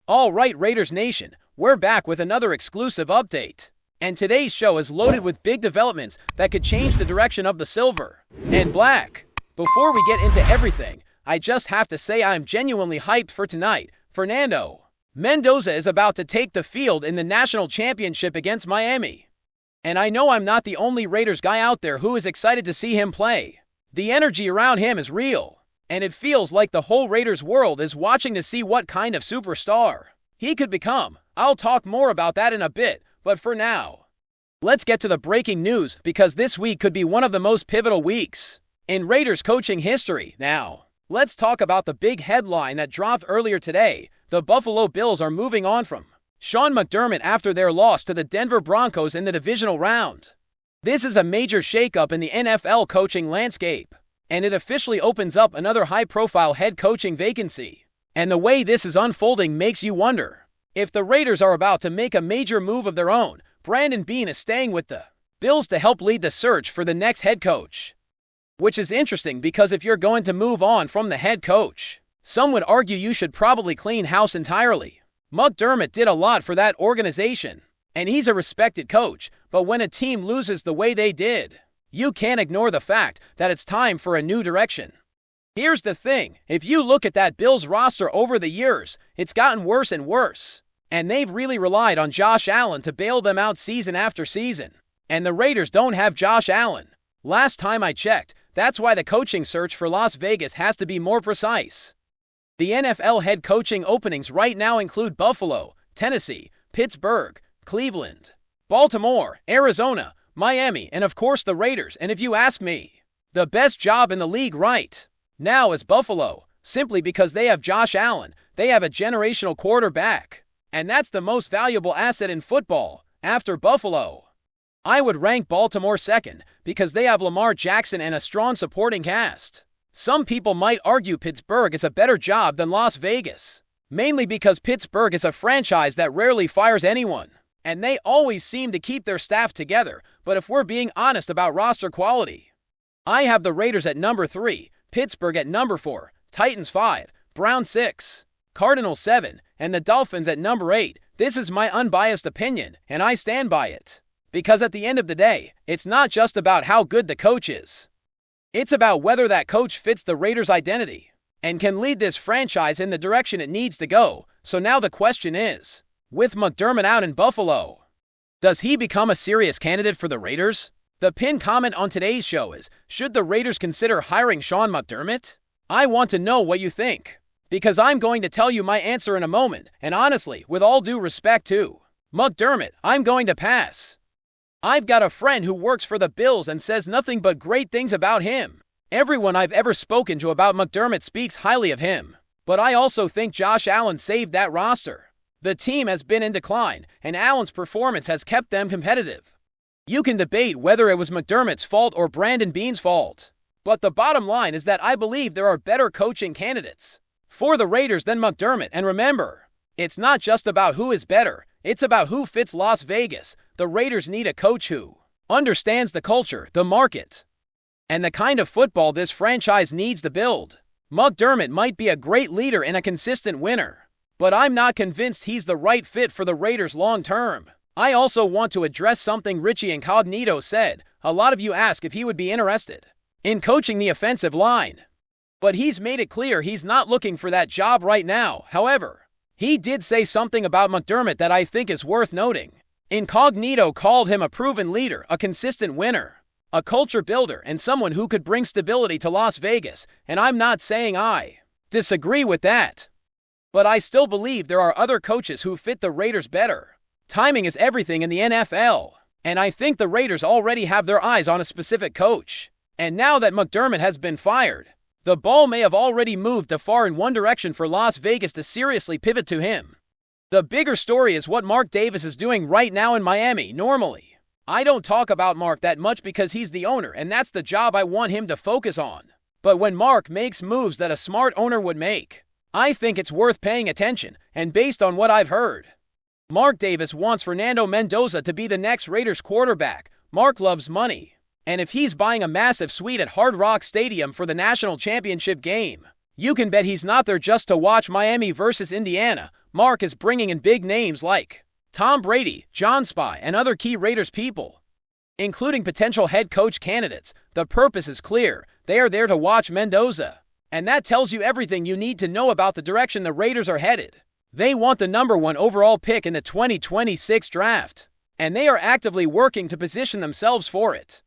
Alright, Raiders Nation, we're back with another exclusive update. And today's show is loaded with big developments that could change the direction of the silver and black. Before we get into everything, I just have to say I'm genuinely hyped for tonight. Fernando Mendoza is about to take the field in the national championship against Miami. And I know I'm not the only Raiders guy out there who is excited to see him play. The energy around him is real. And it feels like the whole Raiders world is watching to see what kind of superstar he could become. I'll talk more about that in a bit, but for now, let's get to the breaking news because this week could be one of the most pivotal weeks in Raiders coaching history. Now, let's talk about the big headline that dropped earlier today. The Buffalo Bills are moving on from Sean McDermott after their loss to the Denver Broncos in the divisional round. This is a major shakeup in the NFL coaching landscape, and it officially opens up another high-profile head coaching vacancy. And the way this is unfolding makes you wonder if the Raiders are about to make a major move of their own. Brandon Beane is staying with the Bills to help lead the search for the next head coach. Which is interesting because if you're going to move on from the head coach, some would argue you should probably clean house entirely. McDermott did a lot for that organization, and he's a respected coach, but when a team loses the way they did, you can't ignore the fact that it's time for a new direction. Here's the thing, if you look at that Bills roster over the years, it's gotten worse and worse. And they've really relied on Josh Allen to bail them out season after season. And the Raiders don't have Josh Allen. Last time I checked, that's why the coaching search for Las Vegas has to be more precise. The NFL head coaching openings right now include Buffalo, Tennessee, Pittsburgh, Cleveland, Baltimore, Arizona, Miami, and of course the Raiders. And if you ask me, the best job in the league right now is Buffalo, simply because they have Josh Allen. They have a generational quarterback, and that's the most valuable asset in football. After Buffalo, I would rank Baltimore second because they have Lamar Jackson and a strong supporting cast. Some people might argue Pittsburgh is a better job than Las Vegas, mainly because Pittsburgh is a franchise that rarely fires anyone, and they always seem to keep their staff together. But if we're being honest about roster quality, I have the Raiders at number 3, Pittsburgh at number 4, Titans 5, Browns 6, Cardinals 7, and the Dolphins at number 8. This is my unbiased opinion, and I stand by it. Because at the end of the day, it's not just about how good the coach is. It's about whether that coach fits the Raiders' identity and can lead this franchise in the direction it needs to go. So now the question is, with McDermott out in Buffalo, does he become a serious candidate for the Raiders? The pinned comment on today's show is, should the Raiders consider hiring Sean McDermott? I want to know what you think, because I'm going to tell you my answer in a moment, and honestly, with all due respect to McDermott, I'm going to pass. I've got a friend who works for the Bills and says nothing but great things about him. Everyone I've ever spoken to about McDermott speaks highly of him. But I also think Josh Allen saved that roster. The team has been in decline, and Allen's performance has kept them competitive. You can debate whether it was McDermott's fault or Brandon Beane's fault, but the bottom line is that I believe there are better coaching candidates for the Raiders than McDermott. And remember, it's not just about who is better, it's about who fits Las Vegas. The Raiders need a coach who understands the culture, the market, and the kind of football this franchise needs to build. McDermott might be a great leader and a consistent winner, but I'm not convinced he's the right fit for the Raiders long term. I also want to address something Richie Incognito said. A lot of you ask if he would be interested in coaching the offensive line, but he's made it clear he's not looking for that job right now. However, he did say something about McDermott that I think is worth noting. Incognito called him a proven leader, a consistent winner, a culture builder, and someone who could bring stability to Las Vegas. And I'm not saying I disagree with that, but I still believe there are other coaches who fit the Raiders better. Timing is everything in the NFL, and I think the Raiders already have their eyes on a specific coach. And now that McDermott has been fired, the ball may have already moved too far in one direction for Las Vegas to seriously pivot to him. The bigger story is what Mark Davis is doing right now in Miami. Normally, I don't talk about Mark that much because he's the owner, and that's the job I want him to focus on. But when Mark makes moves that a smart owner would make, I think it's worth paying attention. And based on what I've heard, Mark Davis wants Fernando Mendoza to be the next Raiders quarterback. Mark loves money, and if he's buying a massive suite at Hard Rock Stadium for the national championship game, you can bet he's not there just to watch Miami versus Indiana. Mark is bringing in big names like Tom Brady, John Spy, and other key Raiders people, including potential head coach candidates. The purpose is clear. They are there to watch Mendoza. And that tells you everything you need to know about the direction the Raiders are headed. They want the #1 overall pick in the 2026 draft, and they are actively working to position themselves for it.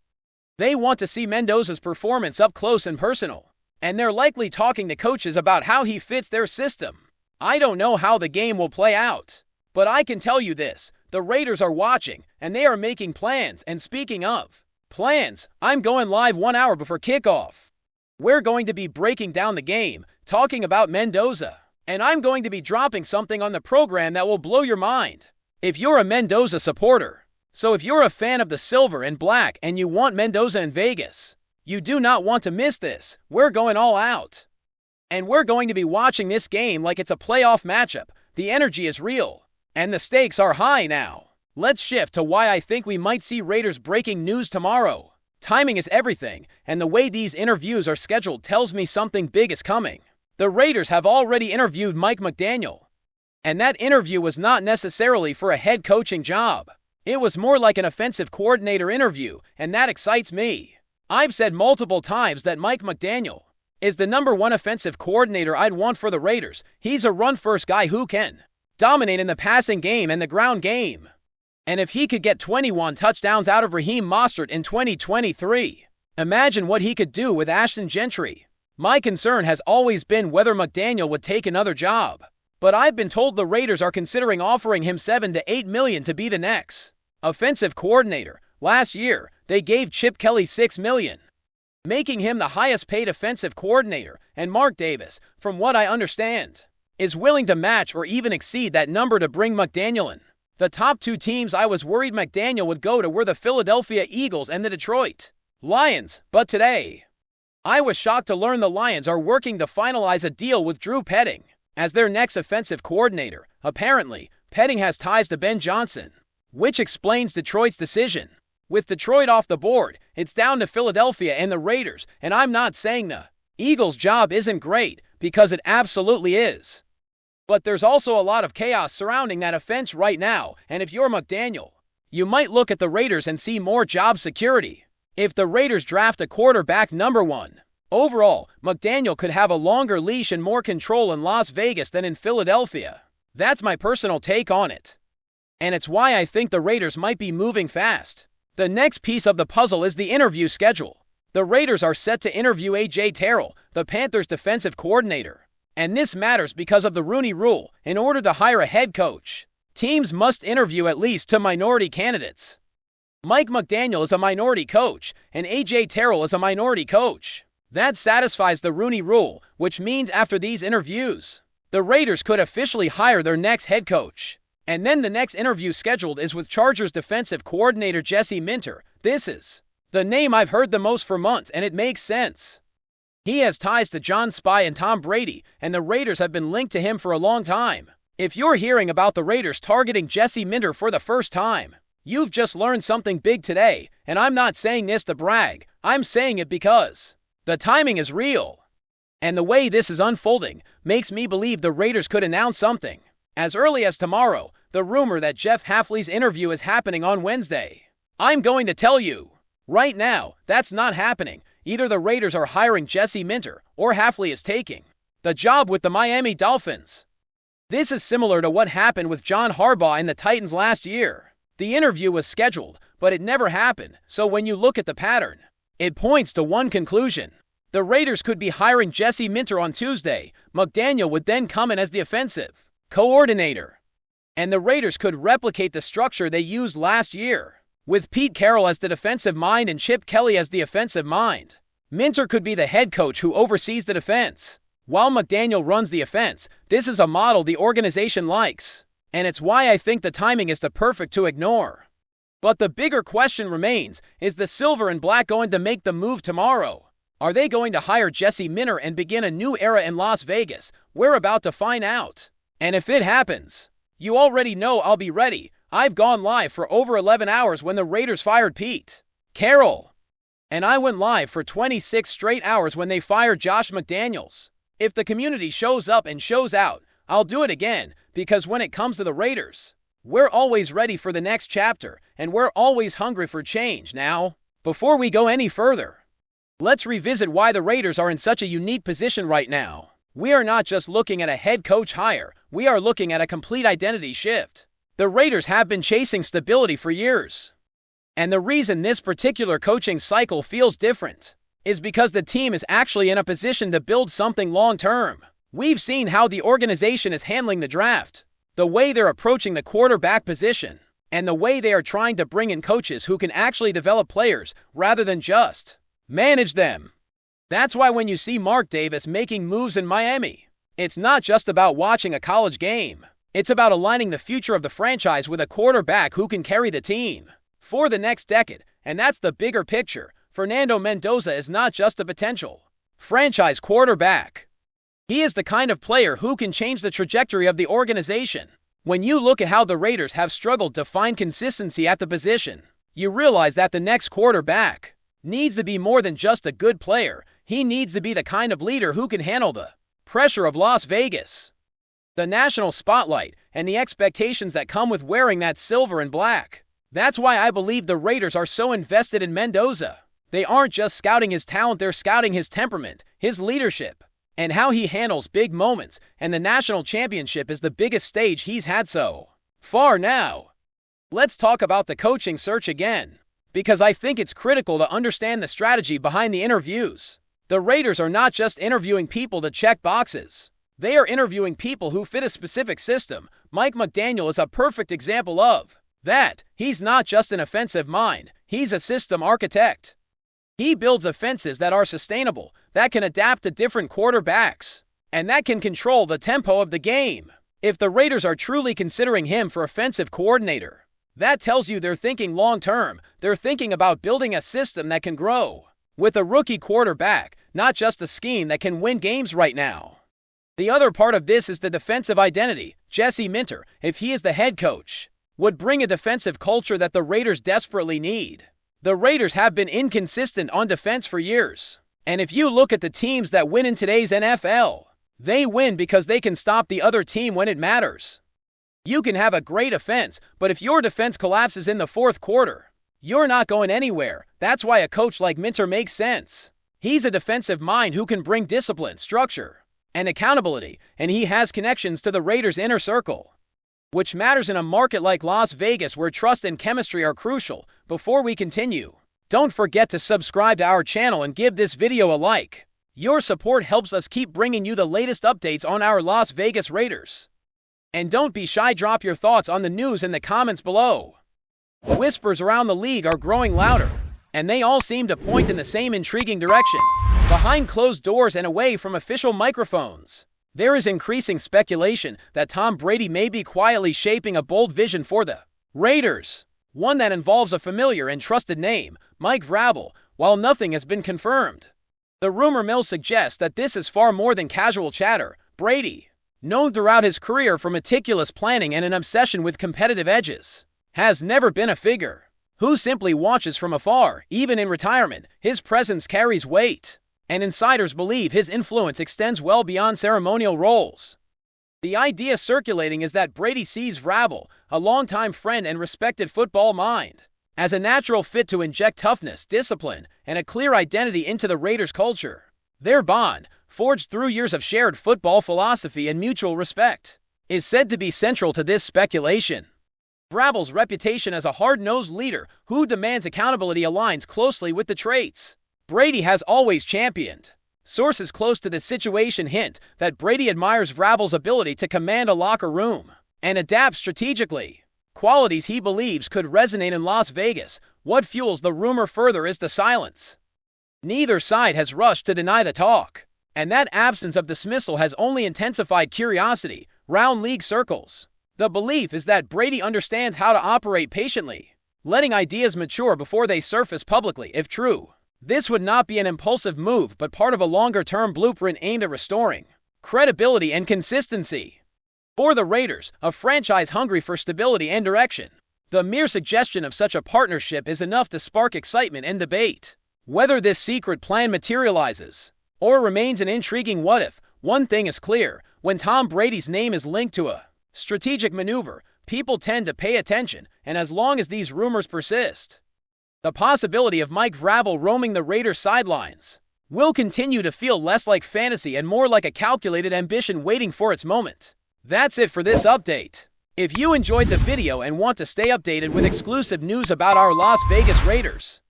They want to see Mendoza's performance up close and personal, and they're likely talking to coaches about how he fits their system. I don't know how the game will play out, but I can tell you this: the Raiders are watching, and they are making plans. And speaking of plans, I'm going live 1 hour before kickoff. We're going to be breaking down the game, talking about Mendoza, and I'm going to be dropping something on the program that will blow your mind if you're a Mendoza supporter. So if you're a fan of the silver and black and you want Mendoza in Vegas, you do not want to miss this. We're going all out. And we're going to be watching this game like it's a playoff matchup. The energy is real, and the stakes are high now. Let's shift to why I think we might see Raiders breaking news tomorrow. Timing is everything, and the way these interviews are scheduled tells me something big is coming. The Raiders have already interviewed Mike McDaniel, and that interview was not necessarily for a head coaching job. It was more like an offensive coordinator interview, and that excites me. I've said multiple times that Mike McDaniel is the #1 offensive coordinator I'd want for the Raiders. He's a run-first guy who can dominate in the passing game and the ground game. And if he could get 21 touchdowns out of Raheem Mostert in 2023, imagine what he could do with Ashton Gentry. My concern has always been whether McDaniel would take another job, but I've been told the Raiders are considering offering him $7 to $8 million to be the next offensive coordinator. Last year, they gave Chip Kelly $6 million, making him the highest-paid offensive coordinator, and Mark Davis, from what I understand, is willing to match or even exceed that number to bring McDaniel in. The top 2 teams I was worried McDaniel would go to were the Philadelphia Eagles and the Detroit Lions, but today, I was shocked to learn the Lions are working to finalize a deal with Drew Petting as their next offensive coordinator. Apparently, Petting has ties to Ben Johnson, which explains Detroit's decision. With Detroit off the board, it's down to Philadelphia and the Raiders, and I'm not saying the Eagles' job isn't great, because it absolutely is. But there's also a lot of chaos surrounding that offense right now, and if you're McDaniel, you might look at the Raiders and see more job security. If the Raiders draft a quarterback #1 overall, McDaniel could have a longer leash and more control in Las Vegas than in Philadelphia. That's my personal take on it. And it's why I think the Raiders might be moving fast. The next piece of the puzzle is the interview schedule. The Raiders are set to interview A.J. Terrell, the Panthers' defensive coordinator. And this matters because of the Rooney Rule. In order to hire a head coach, teams must interview at least 2 minority candidates. Mike McDaniel is a minority coach, and A.J. Terrell is a minority coach. That satisfies the Rooney Rule, which means after these interviews, the Raiders could officially hire their next head coach. And then the next interview scheduled is with Chargers defensive coordinator Jesse Minter. This is the name I've heard the most for months, and it makes sense. He has ties to John Spy and Tom Brady, and the Raiders have been linked to him for a long time. If you're hearing about the Raiders targeting Jesse Minter for the first time, you've just learned something big today, and I'm not saying this to brag. I'm saying it because the timing is real. And the way this is unfolding makes me believe the Raiders could announce something as early as tomorrow. The rumor that Jeff Hafley's interview is happening on Wednesday. I'm going to tell you right now, that's not happening. Either the Raiders are hiring Jesse Minter, or Hafley is taking the job with the Miami Dolphins. This is similar to what happened with John Harbaugh and the Titans last year. The interview was scheduled, but it never happened. So when you look at the pattern, it points to one conclusion. The Raiders could be hiring Jesse Minter on Tuesday. McDaniel would then come in as the offensive coordinator. And the Raiders could replicate the structure they used last year, with Pete Carroll as the defensive mind and Chip Kelly as the offensive mind. Minter could be the head coach who oversees the defense, while McDaniel runs the offense. This is a model the organization likes, and it's why I think the timing is the perfect to ignore. But the bigger question remains, is the silver and black going to make the move tomorrow? Are they going to hire Jesse Minter and begin a new era in Las Vegas? We're about to find out. And if it happens, you already know I'll be ready. I've gone live for over 11 hours when the Raiders fired Pete Carroll, and I went live for 26 straight hours when they fired Josh McDaniels. If the community shows up and shows out, I'll do it again, because when it comes to the Raiders, we're always ready for the next chapter, and we're always hungry for change. Now, before we go any further, let's revisit why the Raiders are in such a unique position right now. We are not just looking at a head coach hire, we are looking at a complete identity shift. The Raiders have been chasing stability for years. And the reason this particular coaching cycle feels different is because the team is actually in a position to build something long-term. We've seen how the organization is handling the draft, the way they're approaching the quarterback position, and the way they are trying to bring in coaches who can actually develop players rather than just manage them. That's why when you see Mark Davis making moves in Miami, it's not just about watching a college game. It's about aligning the future of the franchise with a quarterback who can carry the team for the next decade, and that's the bigger picture. Fernando Mendoza is not just a potential franchise quarterback. He is the kind of player who can change the trajectory of the organization. When you look at how the Raiders have struggled to find consistency at the position, you realize that the next quarterback needs to be more than just a good player. He needs to be the kind of leader who can handle the pressure of Las Vegas, the national spotlight, and the expectations that come with wearing that silver and black. That's why I believe the Raiders are so invested in Mendoza. They aren't just scouting his talent, they're scouting his temperament, his leadership, and how he handles big moments, and the national championship is the biggest stage he's had so far now. Let's talk about the coaching search again, because I think it's critical to understand the strategy behind the interviews. The Raiders are not just interviewing people to check boxes. They are interviewing people who fit a specific system. Mike McDaniel is a perfect example of that. He's not just an offensive mind, he's a system architect. He builds offenses that are sustainable, that can adapt to different quarterbacks, and that can control the tempo of the game. If the Raiders are truly considering him for offensive coordinator, that tells you they're thinking long-term. They're thinking about building a system that can grow with a rookie quarterback, not just a scheme that can win games right now. The other part of this is the defensive identity. Jesse Minter, if he is the head coach, would bring a defensive culture that the Raiders desperately need. The Raiders have been inconsistent on defense for years. And if you look at the teams that win in today's NFL, they win because they can stop the other team when it matters. You can have a great offense, but if your defense collapses in the fourth quarter, you're not going anywhere. That's why a coach like Minter makes sense. He's a defensive mind who can bring discipline, structure, and accountability, and he has connections to the Raiders' inner circle, which matters in a market like Las Vegas where trust and chemistry are crucial. Before we continue, don't forget to subscribe to our channel and give this video a like. Your support helps us keep bringing you the latest updates on our Las Vegas Raiders. And don't be shy, drop your thoughts on the news in the comments below. Whispers around the league are growing louder, and they all seem to point in the same intriguing direction. Behind closed doors and away from official microphones, there is increasing speculation that Tom Brady may be quietly shaping a bold vision for the Raiders, one that involves a familiar and trusted name, Mike Vrabel. While nothing has been confirmed, the rumor mill suggests that this is far more than casual chatter. Brady, known throughout his career for meticulous planning and an obsession with competitive edges, has never been a figure who simply watches from afar. Even in retirement, his presence carries weight, and insiders believe his influence extends well beyond ceremonial roles. The idea circulating is that Brady sees Vrabel, a longtime friend and respected football mind, as a natural fit to inject toughness, discipline, and a clear identity into the Raiders' culture. Their bond, forged through years of shared football philosophy and mutual respect, is said to be central to this speculation. Vrabel's reputation as a hard-nosed leader who demands accountability aligns closely with the traits Brady has always championed. Sources close to the situation hint that Brady admires Vrabel's ability to command a locker room and adapt strategically, qualities he believes could resonate in Las Vegas. What fuels the rumor further is the silence. Neither side has rushed to deny the talk, and that absence of dismissal has only intensified curiosity round league circles. The belief is that Brady understands how to operate patiently, letting ideas mature before they surface publicly. If true, this would not be an impulsive move, but part of a longer-term blueprint aimed at restoring credibility and consistency for the Raiders, a franchise hungry for stability and direction. The mere suggestion of such a partnership is enough to spark excitement and debate. Whether this secret plan materializes or remains an intriguing what-if, one thing is clear: When Tom Brady's name is linked to a strategic maneuver, people tend to pay attention, and as long as these rumors persist, the possibility of Mike Vrabel roaming the Raiders sidelines will continue to feel less like fantasy and more like a calculated ambition waiting for its moment. That's it for this update. If you enjoyed the video and want to stay updated with exclusive news about our Las Vegas Raiders,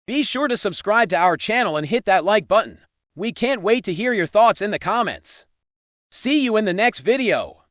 be sure to subscribe to our channel and hit that like button. We can't wait to hear your thoughts in the comments. See you in the next video.